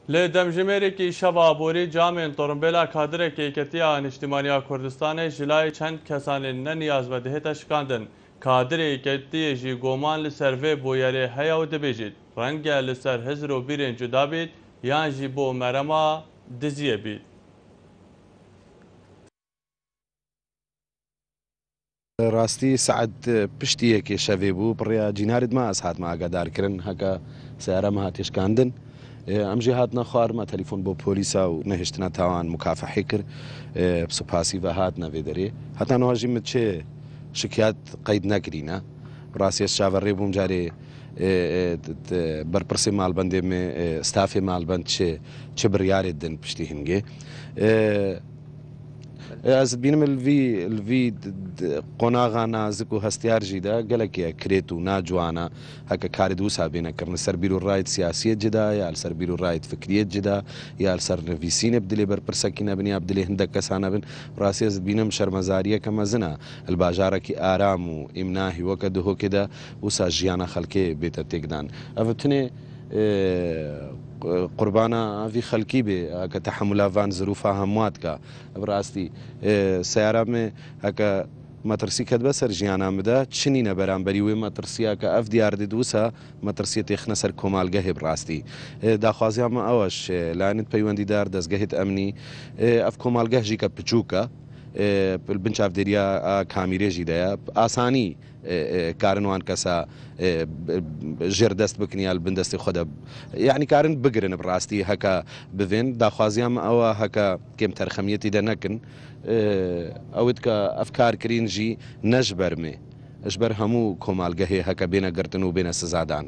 لی دمجمێرێکی شەڤابۆری جامێن تۆڕمبێلا کادرێکی یەکێتیە نیشتیمانیا کوردستانê ji لای çend kesanên neniyaz ve dihête şikandin. Kadirê yeketiyê jî goman li ser vê boyerê heya û dibêjît renge li ser hizr û bîrên cuda bît yan jî bo merema diziyê bît. ڕاستی سعد پشتیەکی شەوێ بوو بڕیا جینارت ما ئەس هاتمە ئاگادارکردن هەکە سیارەمە هاتێشکاندن ئەمژێ هاتنە خوارمە تەلیفۆن بۆ پۆلیسا و نەهێشتنە تاوان مکافحی کرد سوپاسی بە هات نەوێ دەرێ هەتا نواژی مت چێ شکات قەید نەکرینە ڕاستی چاوەڕێ بووم جارێ بەرپرسی ماڵبەندێ ستافێ ماڵبەند چه بڕیارێت دن پشتی هەنگێ Ez bînim vî qonaxa nazik û hestiyar jî de gelekê kirêt û naciwana heke karê wisa bêne kirin ser bîrûrayê siyasiyê cida ya li ser bîrûrayê fikriyê cida ya li ser nivîsînê bi dilê berpirsekî nebin ya bi dilê hindek kesan nebin rastî ez bînim şermezariyeke mezin e li bajarekî aram û îmnahî weke dihokê de wisa jiyana xelkê bête têkdan ev tinê قوربانە ئەڤی خەلکی بێ کە تەحملڤان زروفا هەمواتکە ڕاستی سیارامێ هەکە مەترسی کەت بەسەر ژیانان بدە چنینە بەرامبەری وێ مەترسیە کە ئەف دیاردی دووسە مەترسیە تێخنە سەر کۆمالگە هێ ڕاستی داخوازیامە ئەوەش لایەنت پەیوەندیدار دەستگەهێت ئەمنی ئەف کۆمالگەهژی کە بچووکە بنچاودێریە کامیرێژی دەیە ئاسانی کارنوان کەسە ژێر دەست بکنیال بندستی خۆدە یعنی کارن بگرن بڕاستی هەکە بڤێن داخوازیام ئەوە هەکە کێم تەرخەمیەتی دە نەکن ئەوت کە ئەفکارکرینژی نەژبەرمێ ئەژبەر هەموو کۆمالگەهێ هەکە بێنە گرتن و بێنە سزادان.